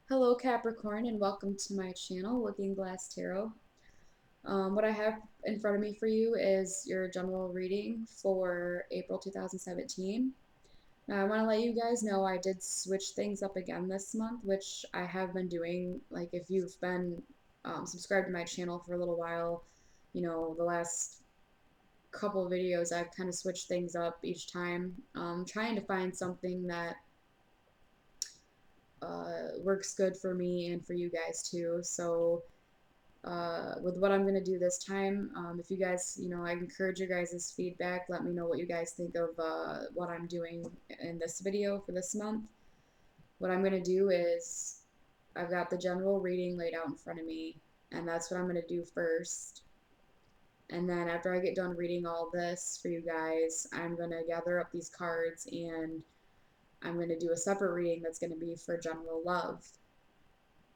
Hello Capricorn and welcome to my channel, Looking Glass Tarot. What I have in front of me for you is your general reading for April 2017. Now I want to let you guys know I did switch things up again this month, which I have been doing. Like if you've been subscribed to my channel for a little while, the last couple of videos I've kind of switched things up each time, trying to find something that works good for me and for you guys too. So with what I'm going to do this time. If you guys, I encourage your guys' feedback. Let me know what you guys think of what I'm doing in this video for this month. What I'm going to do is I've got the general reading laid out in front of me, and that's what I'm going to do first. And then after I get done reading all this for you guys, I'm going to gather up these cards and I'm going to do a separate reading that's going to be for general love.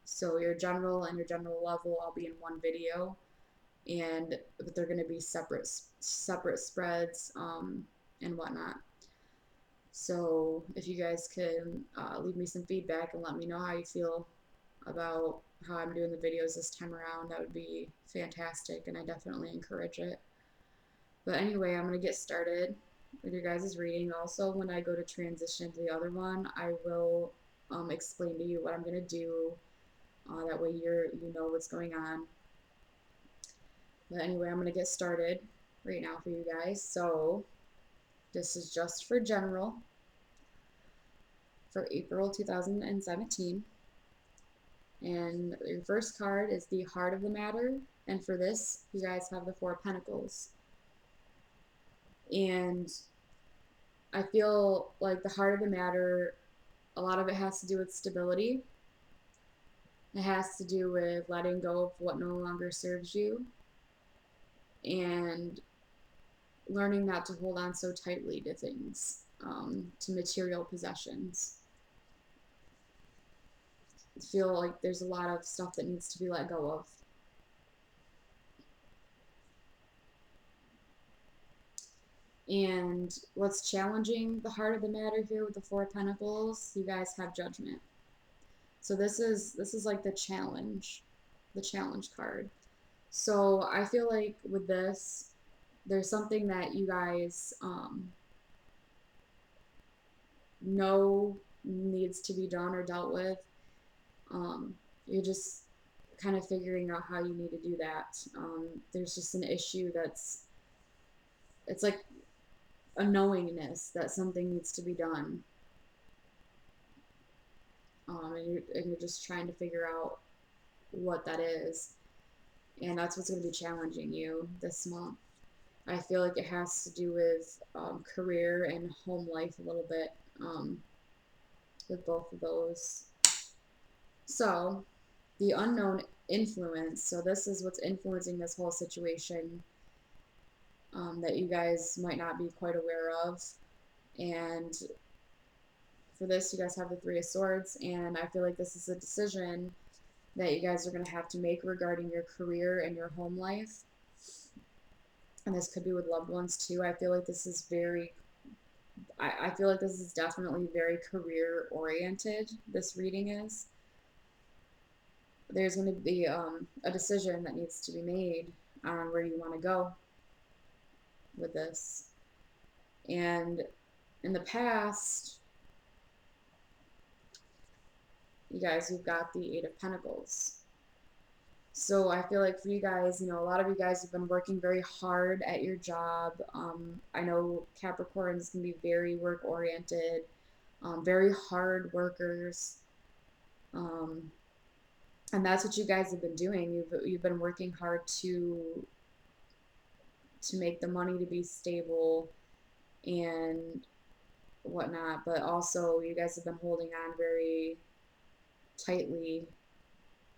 So your general and your general love will all be in one video, but they're going to be separate spreads and whatnot. So if you guys can leave me some feedback and let me know how you feel about how I'm doing the videos this time around, that would be fantastic, and I definitely encourage it. But anyway, I'm going to get started with your guys' reading. Also, when I go to transition to the other one, I will explain to you what I'm going to do. That way you know what's going on. But anyway, I'm going to get started right now for you guys. So this is just for general for April 2017. And your first card is the Heart of the Matter. And for this, you guys have the Four of Pentacles. And I feel like the Heart of the Matter, a lot of it has to do with stability. It has to do with letting go of what no longer serves you and learning not to hold on so tightly to things, to material possessions. I feel like there's a lot of stuff that needs to be let go of. And what's challenging the heart of the matter here with the Four of Pentacles, you guys have Judgment. So this is like the challenge card. So I feel like with this, there's something that you guys know needs to be done or dealt with. You're just kind of figuring out how you need to do that. There's just an issue it's like a knowingness that something needs to be done. And you're just trying to figure out what that is. And that's what's going to be challenging you this month. I feel like it has to do with career and home life a little bit, with both of those. So, the unknown influence. So, this is what's influencing this whole situation, that you guys might not be quite aware of. And for this, you guys have the Three of Swords, and I feel like this is a decision that you guys are going to have to make regarding your career and your home life. And this could be with loved ones too. I feel like this is I feel like this is definitely very career oriented. This reading is. There's going to be a decision that needs to be made on where you want to go with this. And in the past, you guys, you've got the Eight of Pentacles. So I feel like for you guys, a lot of you guys have been working very hard at your job. I know Capricorns can be very work oriented, very hard workers. And that's what you guys have been doing. You've been working hard to make the money to be stable and whatnot, but also you guys have been holding on very tightly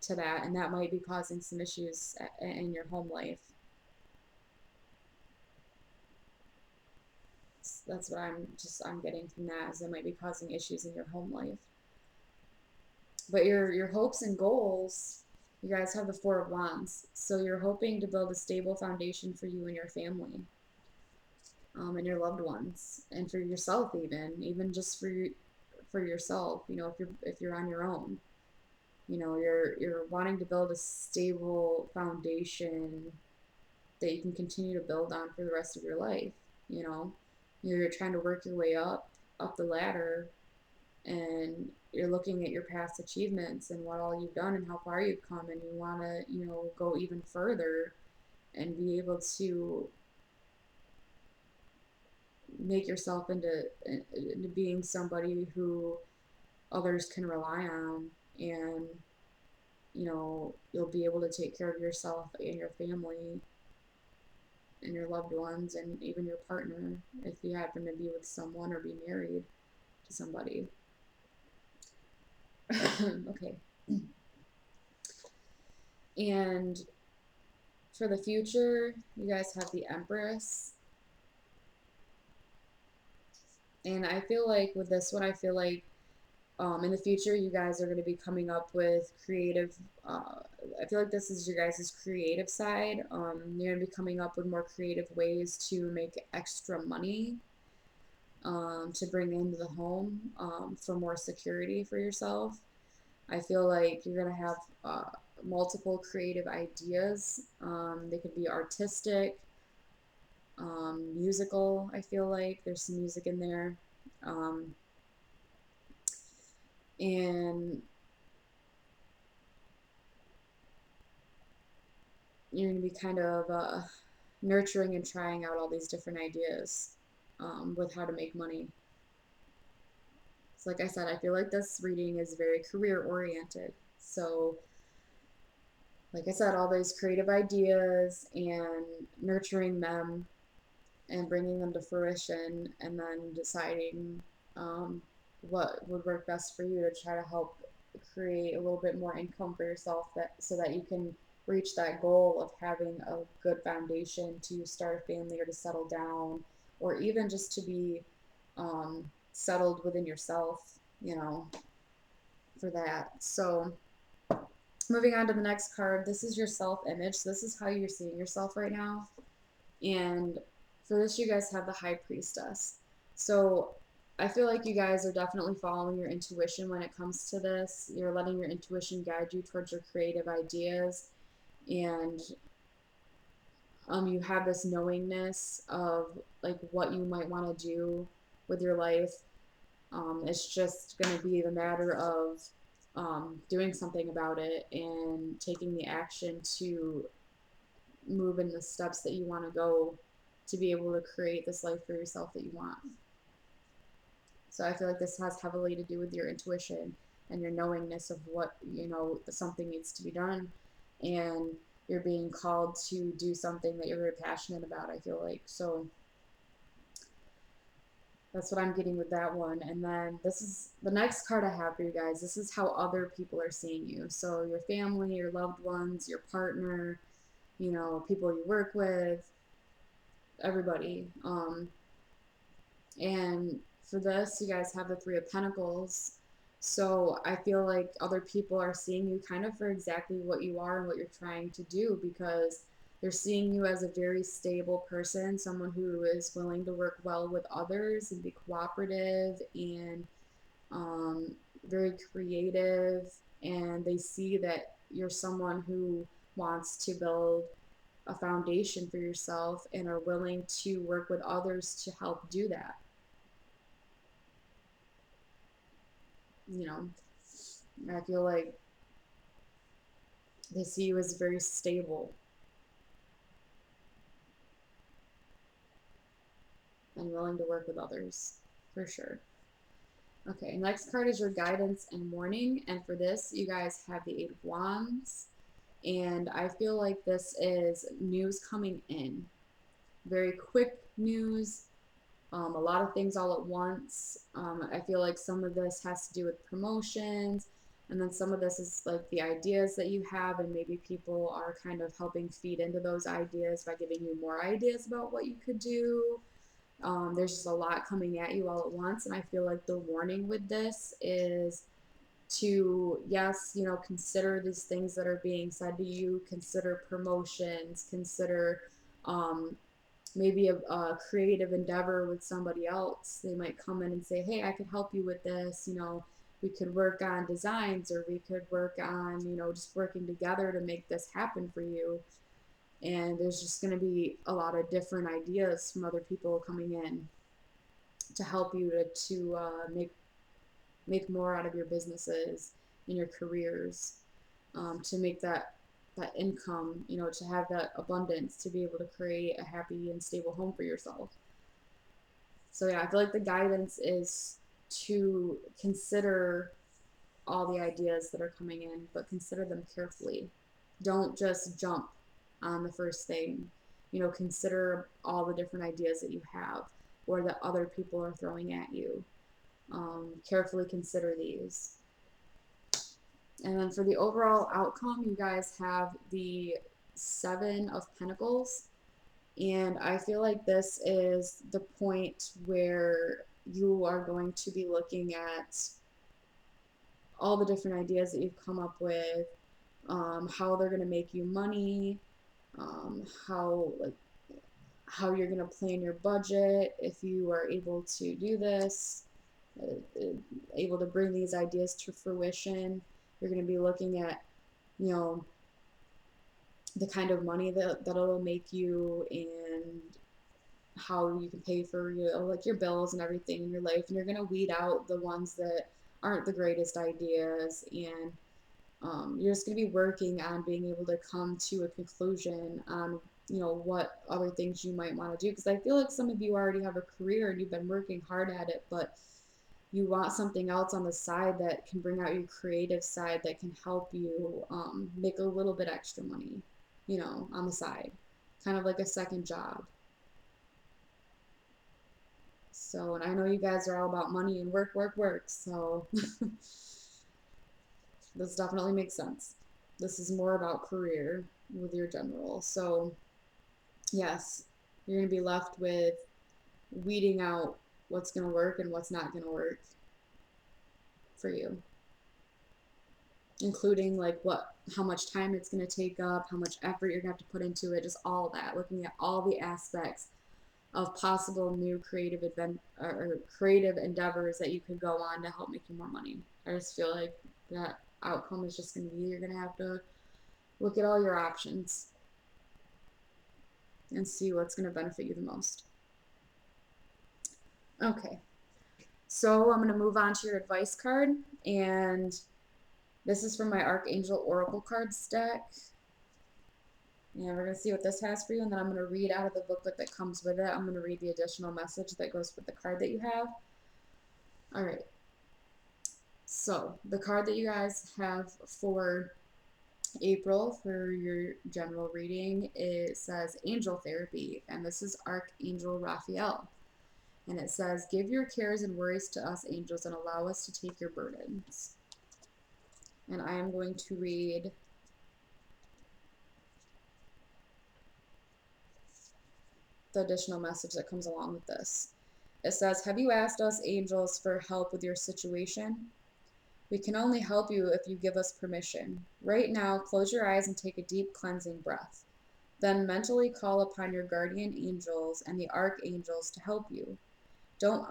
to that, and that might be causing some issues in your home life. That's what I'm getting from that, is it might be causing issues in your home life. But your hopes and goals, you guys have the Four of Wands, so you're hoping to build a stable foundation for you and your family, and your loved ones, and for yourself, even just for yourself. If you're on your own. You're wanting to build a stable foundation that you can continue to build on for the rest of your life. You know, you're trying to work your way up the ladder, and you're looking at your past achievements and what all you've done and how far you've come, and you want to, go even further and be able to make yourself into being somebody who others can rely on, and you'll be able to take care of yourself and your family and your loved ones and even your partner if you happen to be with someone or be married to somebody. Okay. And for the future, you guys have the Empress. And I feel like with this one, I feel like in the future, you guys are going to be coming up with creative. Uh, I feel like this is your guys' creative side. You're going to be coming up with more creative ways to make extra money, to bring into the home, for more security for yourself. I feel like you're going to have multiple creative ideas. They could be artistic, musical. I feel like there's some music in there. Um, and you're going to be kind of nurturing and trying out all these different ideas, with how to make money. So, like I said, I feel like this reading is very career oriented. So, like I said, all those creative ideas and nurturing them and bringing them to fruition, and then deciding what would work best for you to try to help create a little bit more income for yourself, that so that you can reach that goal of having a good foundation to start a family or to settle down, or even just to be settled within yourself, for that. So moving on to the next card, this is your self image. So this is how you're seeing yourself right now. And for this, you guys have the High Priestess. So I feel like you guys are definitely following your intuition when it comes to this. You're letting your intuition guide you towards your creative ideas. And you have this knowingness of like what you might want to do with your life. It's just going to be the matter of doing something about it and taking the action to move in the steps that you want to go to be able to create this life for yourself that you want. So I feel like this has heavily to do with your intuition and your knowingness of what, something needs to be done, and you're being called to do something that you're very passionate about, I feel like. So that's what I'm getting with that one. And then this is the next card I have for you guys. This is how other people are seeing you. So your family, your loved ones, your partner, people you work with, everybody. And for this, you guys have the Three of Pentacles. So I feel like other people are seeing you kind of for exactly what you are and what you're trying to do, because they're seeing you as a very stable person, someone who is willing to work well with others and be cooperative and um, very creative. And they see that you're someone who wants to build a foundation for yourself and are willing to work with others to help do that. I feel like they see you as very stable and willing to work with others, for sure. Okay, next card is your guidance and warning. And for this, you guys have the Eight of Wands. And I feel like this is news coming in. Very quick news, a lot of things all at once. I feel like some of this has to do with promotions, and then some of this is like the ideas that you have, and maybe people are kind of helping feed into those ideas by giving you more ideas about what you could do. There's just a lot coming at you all at once, and I feel like the warning with this is to, yes, consider these things that are being said to you, consider promotions, consider um, maybe a creative endeavor with somebody else. They might come in and say, hey, I could help you with this, We could work on designs, or we could work on, just working together to make this happen for you. And there's just going to be a lot of different ideas from other people coming in to help you to make more out of your businesses and your careers, to make that income, to have that abundance, to be able to create a happy and stable home for yourself. So yeah, I feel like the guidance is to consider all the ideas that are coming in, but consider them carefully. Don't just jump on the first thing. Consider all the different ideas that you have or that other people are throwing at you. Carefully consider these. And then for the overall outcome, you guys have the Seven of Pentacles. And I feel like this is the point where you are going to be looking at all the different ideas that you've come up with, how they're going to make you money, how you're going to plan your budget if you are able to do this, able to bring these ideas to fruition. You're going to be looking at, you know, the kind of money that'll make you, and how you can pay for like your bills and everything in your life. And you're going to weed out the ones that aren't the greatest ideas, and you're just going to be working on being able to come to a conclusion on what other things you might want to do, because I feel like some of you already have a career and you've been working hard at it, but you want something else on the side that can bring out your creative side, that can help you make a little bit extra money, on the side, kind of like a second job. So, and I know you guys are all about money and work, work, work, so this definitely makes sense. This is more about career with your general. So, yes, you're going to be left with weeding out what's going to work and what's not going to work for you, including like how much time it's going to take up, how much effort you're going to have to put into it, just all that, looking at all the aspects of possible new creative endeavors that you could go on to help make you more money. I just feel like that outcome is just going to be, you're going to have to look at all your options and see what's going to benefit you the most. Okay, so I'm going to move on to your advice card, and this is from my Archangel Oracle cards deck. And we're going to see what this has for you, and then I'm going to read out of the booklet that comes with it. I'm going to read the additional message that goes with the card that you have. All right. So the card that you guys have for April for your general reading, it says Angel Therapy, and this is Archangel Raphael. And it says, give your cares and worries to us angels and allow us to take your burdens. And I am going to read the additional message that comes along with this. It says, have you asked us angels for help with your situation? We can only help you if you give us permission. Right now, close your eyes and take a deep cleansing breath. Then mentally call upon your guardian angels and the archangels to help you. Don't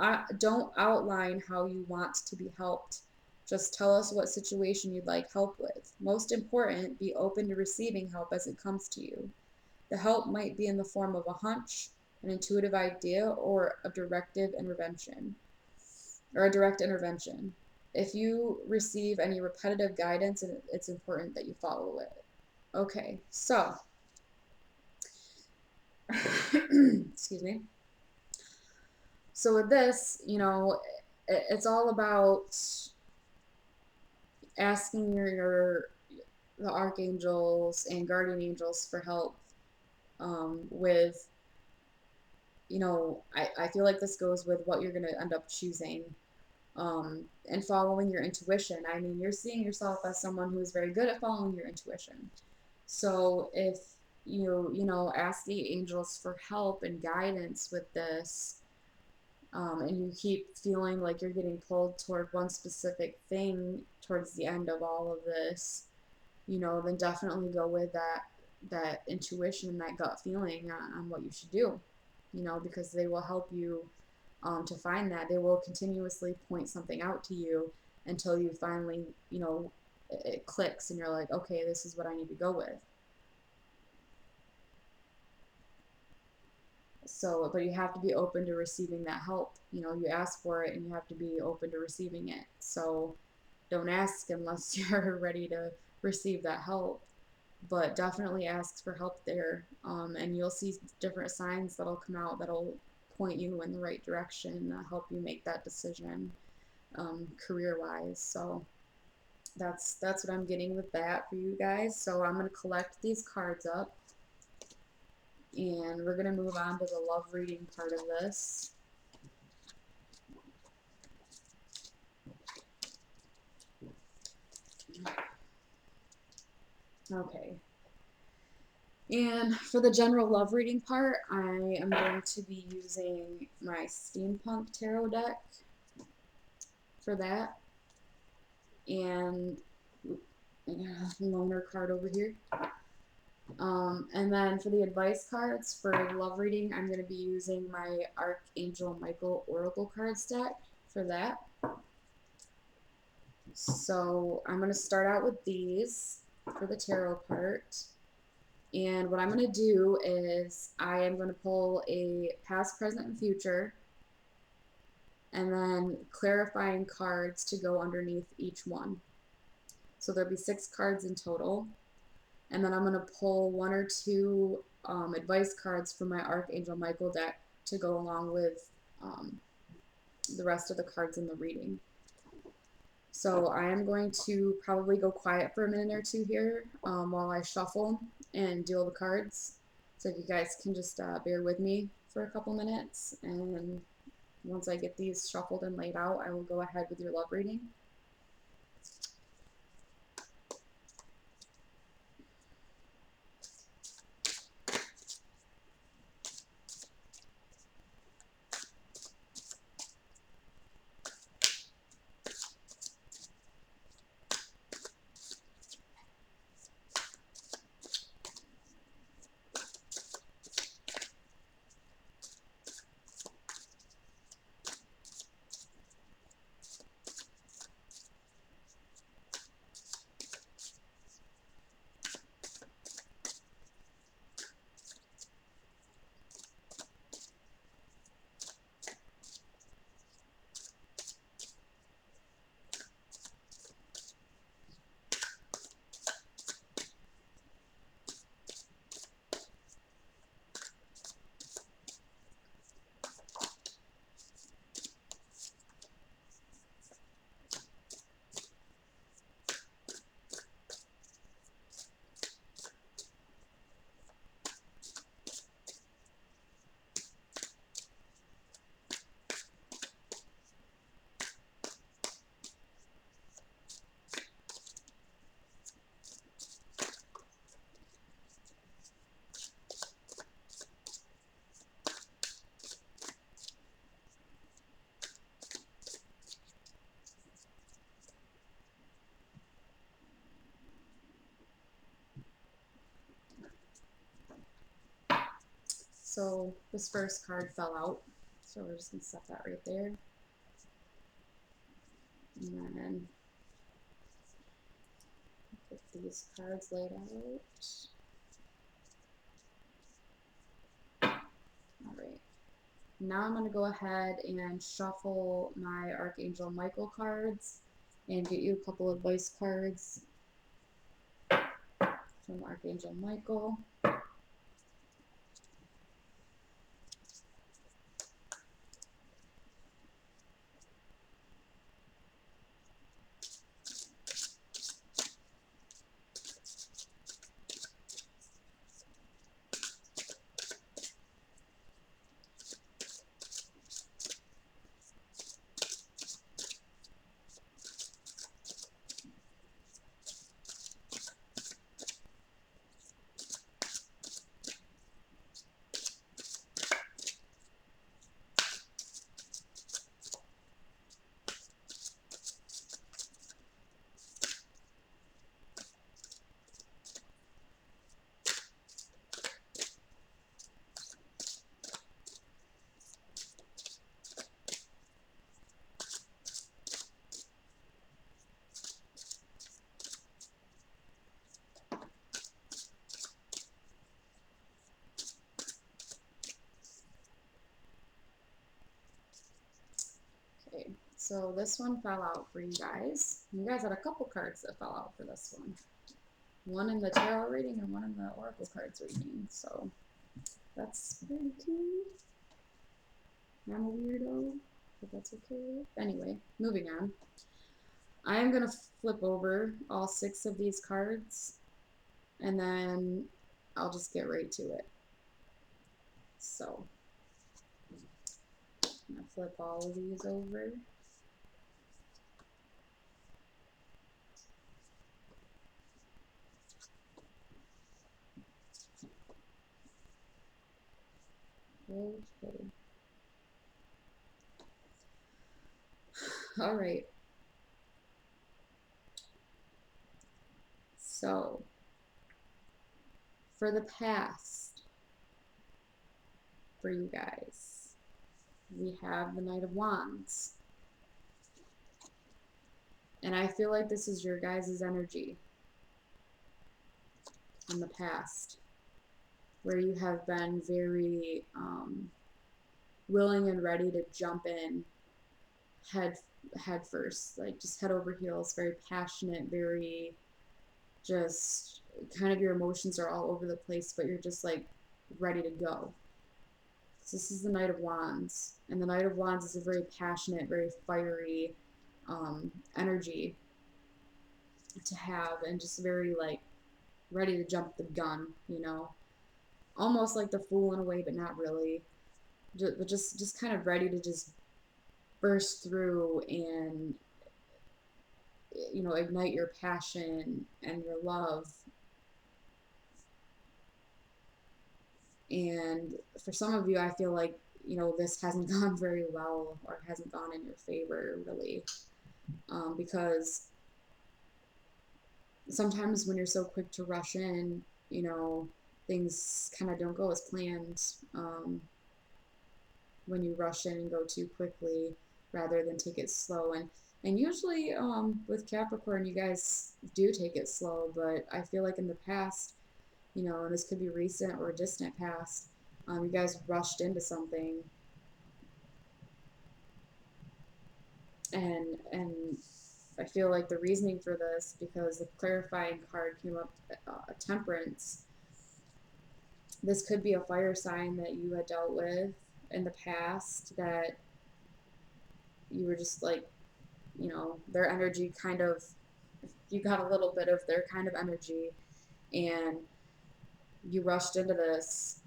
outline how you want to be helped. Just tell us what situation you'd like help with. Most important, be open to receiving help as it comes to you. The help might be in the form of a hunch, an intuitive idea, or a direct intervention. If you receive any repetitive guidance, it's important that you follow it. Okay, so excuse me. So with this, it's all about asking the archangels and guardian angels for help with, I feel like this goes with what you're going to end up choosing, and following your intuition. I mean, you're seeing yourself as someone who is very good at following your intuition. So if you ask the angels for help and guidance with this, and you keep feeling like you're getting pulled toward one specific thing towards the end of all of this, then definitely go with that intuition and that gut feeling on what you should do, because they will help you to find that. They will continuously point something out to you, until you finally, you know, it clicks and you're like, okay, this is what I need to go with. So, but you have to be open to receiving that help. You know, you ask for it and you have to be open to receiving it. So don't ask unless you're ready to receive that help. But definitely ask for help there. And you'll see different signs that'll come out that'll point you in the right direction, help you make that decision, career wise. So that's what I'm getting with that for you guys. So I'm going to collect these cards up, and we're going to move on to the love reading part of this. Okay. And for the general love reading part, I am going to be using my Steampunk Tarot deck for that. And loaner card over here. And then for the advice cards for love reading, I'm going to be using my Archangel Michael Oracle cards deck for that. So I'm going to start out with these for the tarot part. And what I'm going to do is I am going to pull a past, present, and future, and then clarifying cards to go underneath each one. So there'll be 6 cards in total. And then I'm going to pull 1 or 2 advice cards from my Archangel Michael deck to go along with the rest of the cards in the reading. So I am going to probably go quiet for a minute or 2 here while I shuffle and deal the cards. So if you guys can just bear with me for a couple minutes, and once I get these shuffled and laid out, I will go ahead with your love reading. So this first card fell out, so we're just going to set that right there. And then get these cards laid out. Alright. Now I'm going to go ahead and shuffle my Archangel Michael cards and get you a couple of advice cards from Archangel Michael. So this one fell out for you guys. You guys had a couple cards that fell out for this one. One in the tarot reading and one in the oracle cards reading. So that's pretty cool. I'm a weirdo, but that's okay. Anyway, moving on. I am going to flip over all 6 of these cards, and then I'll just get right to it. So I'm going to flip all of these over. Okay. All right. So for the past, for you guys, we have the Knight of Wands. And I feel like this is your guys' energy in the past, where you have been very willing and ready to jump in head first, like just head over heels, very passionate, very just kind of your emotions are all over the place, but you're just like ready to go. So this is the Knight of Wands, and the Knight of Wands is a very passionate, very fiery energy to have, and just very like ready to jump the gun, you know, almost like the Fool in a way, but not really. Just kind of ready to just burst through and, you know, ignite your passion and your love. And for some of you, I feel like, you know, this hasn't gone very well or hasn't gone in your favor really, because sometimes when you're so quick to rush in, you know, things kind of don't go as planned, when you rush in and go too quickly rather than take it slow. And usually with Capricorn, you guys do take it slow, but I feel like in the past, you know, and this could be recent or distant past, you guys rushed into something, and I feel like the reasoning for this, because the clarifying card came up, Temperance. This could be a fire sign that you had dealt with in the past, that you were just like, you know, their energy kind of, you got a little bit of their kind of energy, and you rushed into this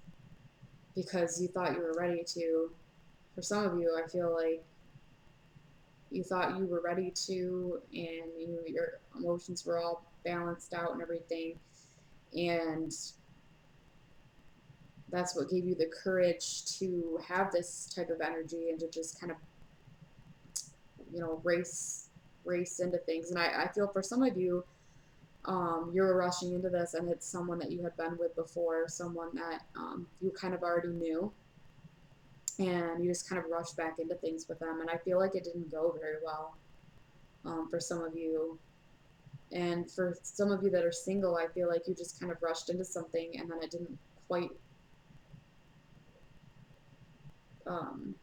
because you thought you were ready to. For some of you, I feel like you thought you were ready to, and your emotions were all balanced out and everything, and that's what gave you the courage to have this type of energy and to just kind of, you know, race into things. And I feel for some of you, you're rushing into this, and it's someone that you had been with before, someone that you kind of already knew, and you just kind of rushed back into things with them. And I feel like it didn't go very well, for some of you. And for some of you that are single, I feel like you just kind of rushed into something and then it didn't quite um,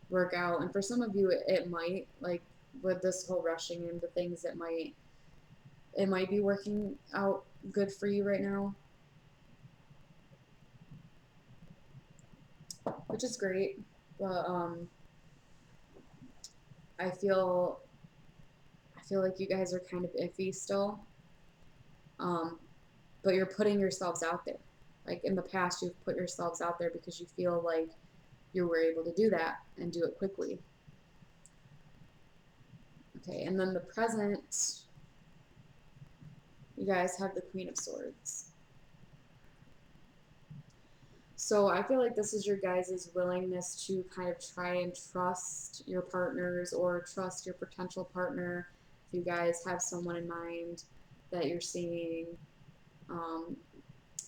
work out. And for some of you, it might, like with this whole rushing into things, it might be working out good for you right now, which is great. But I feel like you guys are kind of iffy still. Um, but you're putting yourselves out there. Like in the past, you've put yourselves out there because you feel like you were able to do that and do it quickly. Okay, and then the present, you guys have the Queen of Swords. So I feel like this is your guys' willingness to kind of try and trust your partners or trust your potential partner. If you guys have someone in mind that you're seeing, um,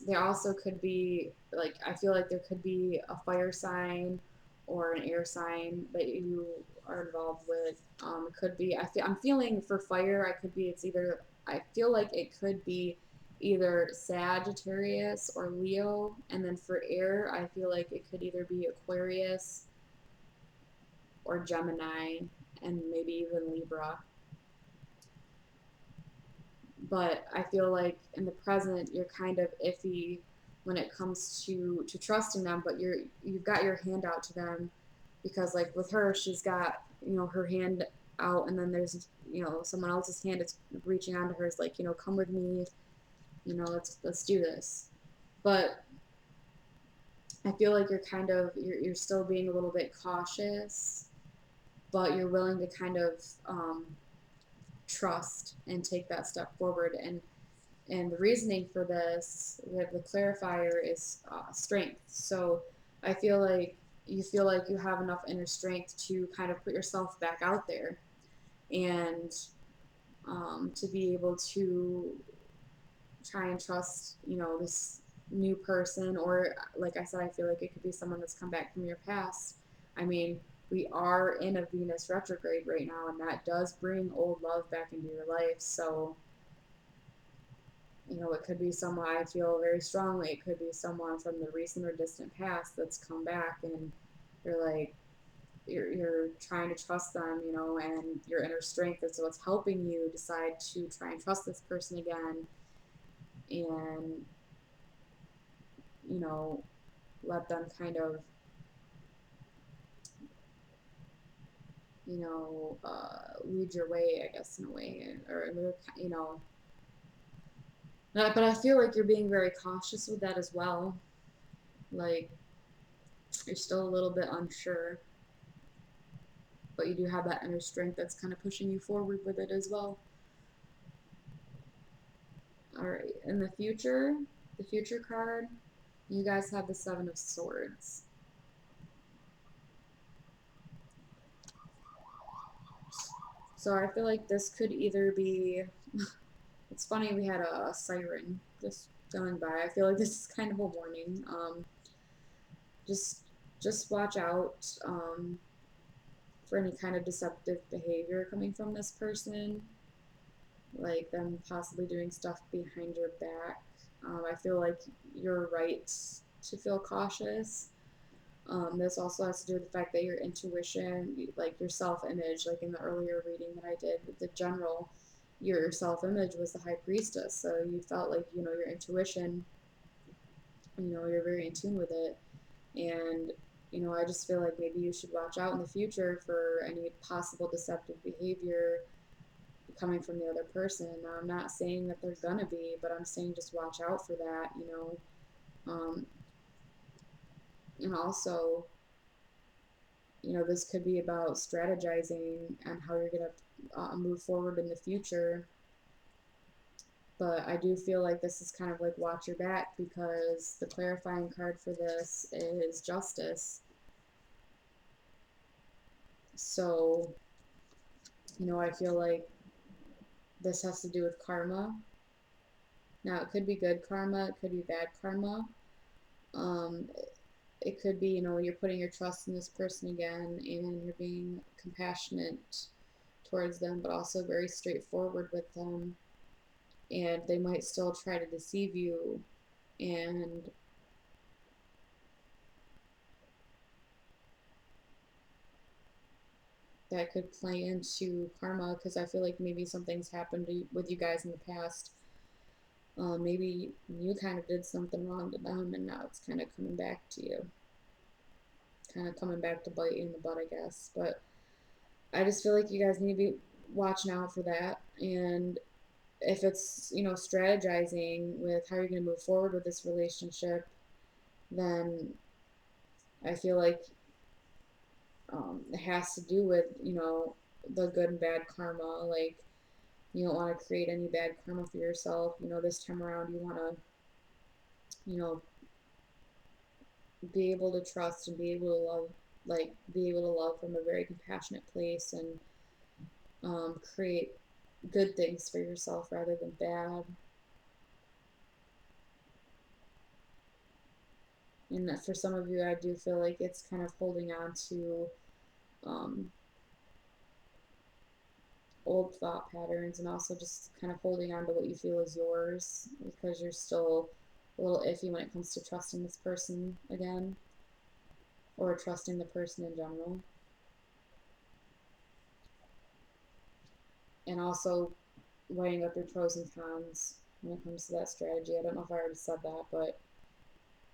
there also could be, like, I feel like there could be a fire sign or an air sign that you are involved with. It could be, I'm feeling for fire, I feel like it could be either Sagittarius or Leo. And then for air, I feel like it could either be Aquarius or Gemini. and maybe even Libra. But I feel like in the present you're kind of iffy when it comes to trusting them, but you've got your hand out to them because like with her, she's got, you know, her hand out, and then there's, you know, someone else's hand is reaching onto hers like, you know, come with me, you know, let's do this. But I feel like you're kind of you're still being a little bit cautious, but you're willing to kind of trust and take that step forward. And the reasoning for this, the clarifier is strength. So I feel like you feel like you have enough inner strength to kind of put yourself back out there, and to be able to try and trust, you know, this new person, or like I said, I feel like it could be someone that's come back from your past. I mean, we are in a Venus retrograde right now, and that does bring old love back into your life. So, you know, it could be someone, I feel very strongly, it could be someone from the recent or distant past that's come back, and you're like, you're trying to trust them, you know, and your inner strength is what's helping you decide to try and trust this person again, and, you know, let them kind of, you know, lead your way, I guess, in a way, or, you know, but I feel like you're being very cautious with that as well. Like, you're still a little bit unsure, but you do have that inner strength that's kind of pushing you forward with it as well. All right, in the future card, you guys have the Seven of Swords. So I feel like this could either be, it's funny, we had a siren just going by. I feel like this is kind of a warning. Just just watch out for any kind of deceptive behavior coming from this person, like them possibly doing stuff behind your back. I feel like you're right to feel cautious. This also has to do with the fact that your intuition, like your self image, like in the earlier reading that I did with the general, your self image was the high priestess. So you felt like, you know, your intuition, you know, you're very in tune with it. And, you know, I just feel like maybe you should watch out in the future for any possible deceptive behavior coming from the other person. Now, I'm not saying that there's gonna be, but I'm saying just watch out for that, you know. Um, and also, you know, this could be about strategizing and how you're going to move forward in the future. But I do feel like this is kind of like watch your back, because the clarifying card for this is justice. So, you know, I feel like this has to do with karma. Now, it could be good karma, it could be bad karma. Um, it could be, you know, you're putting your trust in this person again, and you're being compassionate towards them, but also very straightforward with them. And they might still try to deceive you, and that could play into karma, because I feel like maybe something's happened with you guys in the past. Maybe you kind of did something wrong to them, and now it's kind of coming back to you, kind of coming back to bite you in the butt, I guess. But I just feel like you guys need to be watching out for that. And if it's, you know, strategizing with how you're going to move forward with this relationship, then I feel like it has to do with, you know, the good and bad karma. Like, you don't want to create any bad karma for yourself. You know, this time around, you want to, you know, be able to trust and be able to love, like, be able to love from a very compassionate place, and create good things for yourself rather than bad. And that for some of you, I do feel like it's kind of holding on to um, old thought patterns, and also just kind of holding on to what you feel is yours, because you're still a little iffy when it comes to trusting this person again, or trusting the person in general. and also weighing up your pros and cons when it comes to that strategy. I don't know if I already said that, but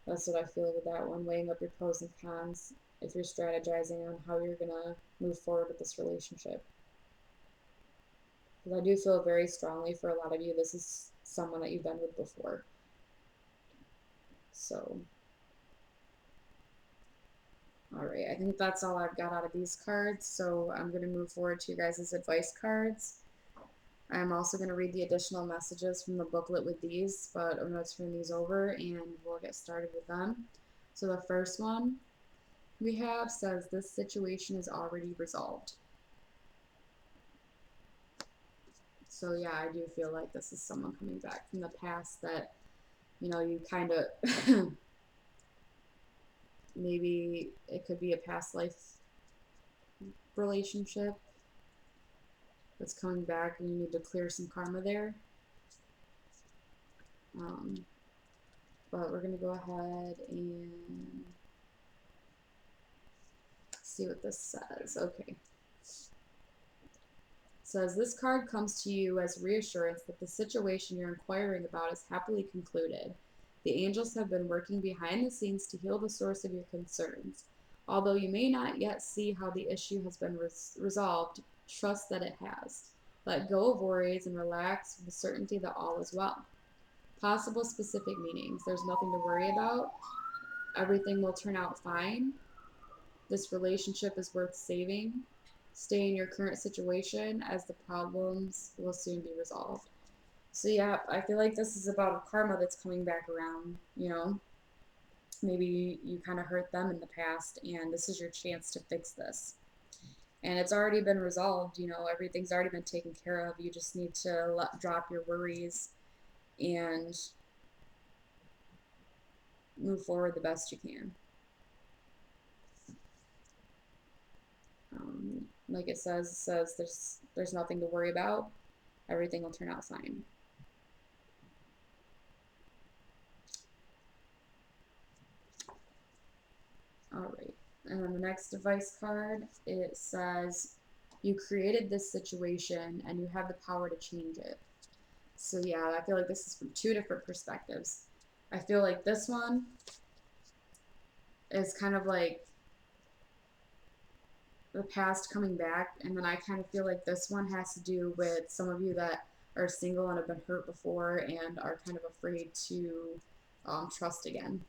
that's what I feel with that one, weighing up your pros and cons if you're strategizing on how you're going to move forward with this relationship. Because I do feel very strongly for a lot of you, this is someone that you've been with before. So, all right, I think that's all I've got out of these cards. So I'm going to move forward to your guys' advice cards. I'm also going to read the additional messages from the booklet with these, but I'm going to turn these over and we'll get started with them. So the first one we have says this situation is already resolved. So yeah, I do feel like this is someone coming back from the past that, you know, you kind of maybe it could be a past life relationship that's coming back and you need to clear some karma there. But we're going to go ahead and see what this says. Okay. Says this card comes to you as reassurance that the situation you're inquiring about is happily concluded. The angels have been working behind the scenes to heal the source of your concerns. Although you may not yet see how the issue has been resolved, trust that it has. Let go of worries and relax with the certainty that all is well. Possible specific meanings. There's nothing to worry about. Everything will turn out fine. This relationship is worth saving. Stay in your current situation as the problems will soon be resolved. So yeah, I feel like this is about a karma that's coming back around, you know. Maybe you kind of hurt them in the past and this is your chance to fix this. And it's already been resolved, you know, everything's already been taken care of. You just need to drop your worries and move forward the best you can. Like it says there's nothing to worry about. Everything will turn out fine. All right. And then the next advice card, it says, you created this situation and you have the power to change it. So yeah, I feel like this is from two different perspectives. I feel like this one is kind of like the past coming back, and then I kind of feel like this one has to do with some of you that are single and have been hurt before and are kind of afraid to trust again.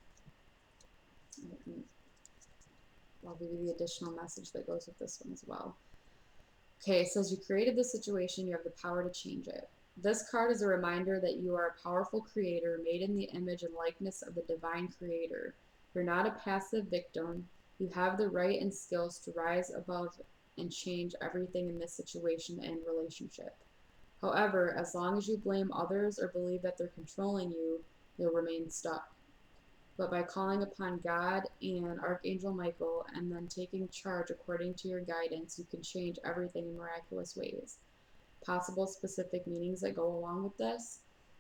I'll give you the additional message that goes with this one as well. Okay, it says you created this situation, you have the power to change it. This card is a reminder that you are a powerful creator made in the image and likeness of the divine creator. You're not a passive victim. You have the right and skills to rise above and change everything in this situation and relationship. However, as long as you blame others or believe that they're controlling you, you'll remain stuck. But by calling upon God and Archangel Michael and then taking charge according to your guidance, you can change everything in miraculous ways. Possible specific meanings that go along with this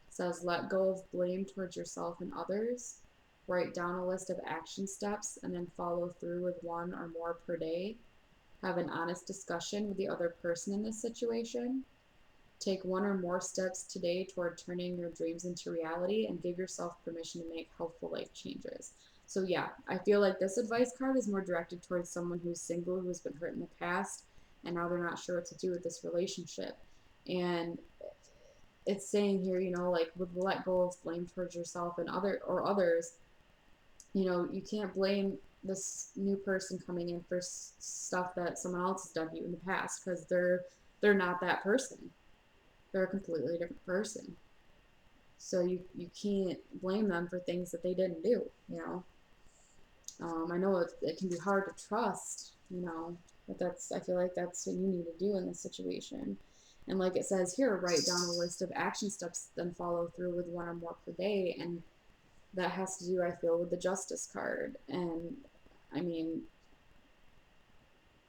says let go of blame towards yourself and others. Write down a list of action steps and then follow through with one or more per day. Have an honest discussion with the other person in this situation. Take one or more steps today toward turning your dreams into reality and give yourself permission to make helpful life changes. So yeah, I feel like this advice card is more directed towards someone who's single, who's been hurt in the past, and now they're not sure what to do with this relationship. And it's saying here, you know, like with let go of blame towards yourself and others, you know, you can't blame this new person coming in for stuff that someone else has done to you in the past because they're not that person. They're a completely different person. So you can't blame them for things that they didn't do, you know. I know it can be hard to trust, you know, but I feel like that's what you need to do in this situation. And like it says here, write down a list of action steps, then follow through with one or more per day. And that has to do, I feel, with the justice card. And I mean,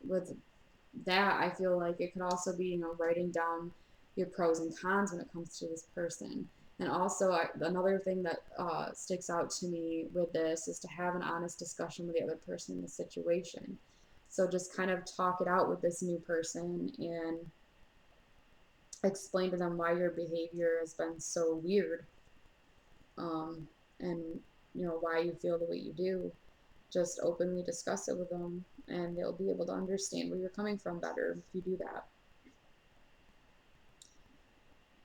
with that, I feel like it could also be, you know, writing down your pros and cons when it comes to this person. And also, another thing that sticks out to me with this is to have an honest discussion with the other person in the situation. So just kind of talk it out with this new person and explain to them why your behavior has been so weird, um, and why you feel the way you do. Just openly discuss it with them, and they'll be able to understand where you're coming from better if you do that.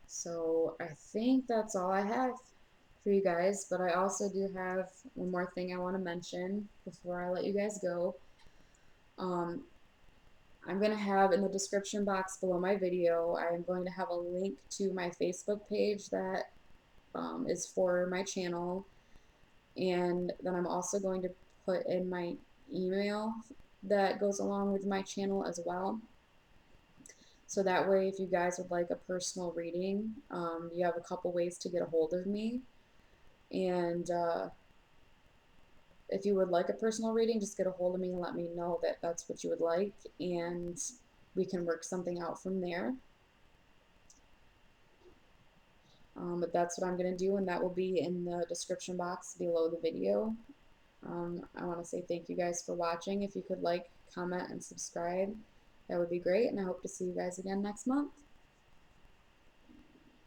So I think that's all I have for you guys, but I also do have one more thing I want to mention before I let you guys go. Um, I'm going to have in the description box below my video, I am going to have a link to my Facebook page that is for my channel. And then I'm also going to put in my email that goes along with my channel as well. So that way, if you guys would like a personal reading, you have a couple ways to get a hold of me. And if you would like a personal reading, just get a hold of me and let me know that that's what you would like. And we can work something out from there. But that's what I'm going to do, and that will be in the description box below the video. I want to say thank you guys for watching. If you could like, comment, and subscribe, that would be great. And I hope to see you guys again next month.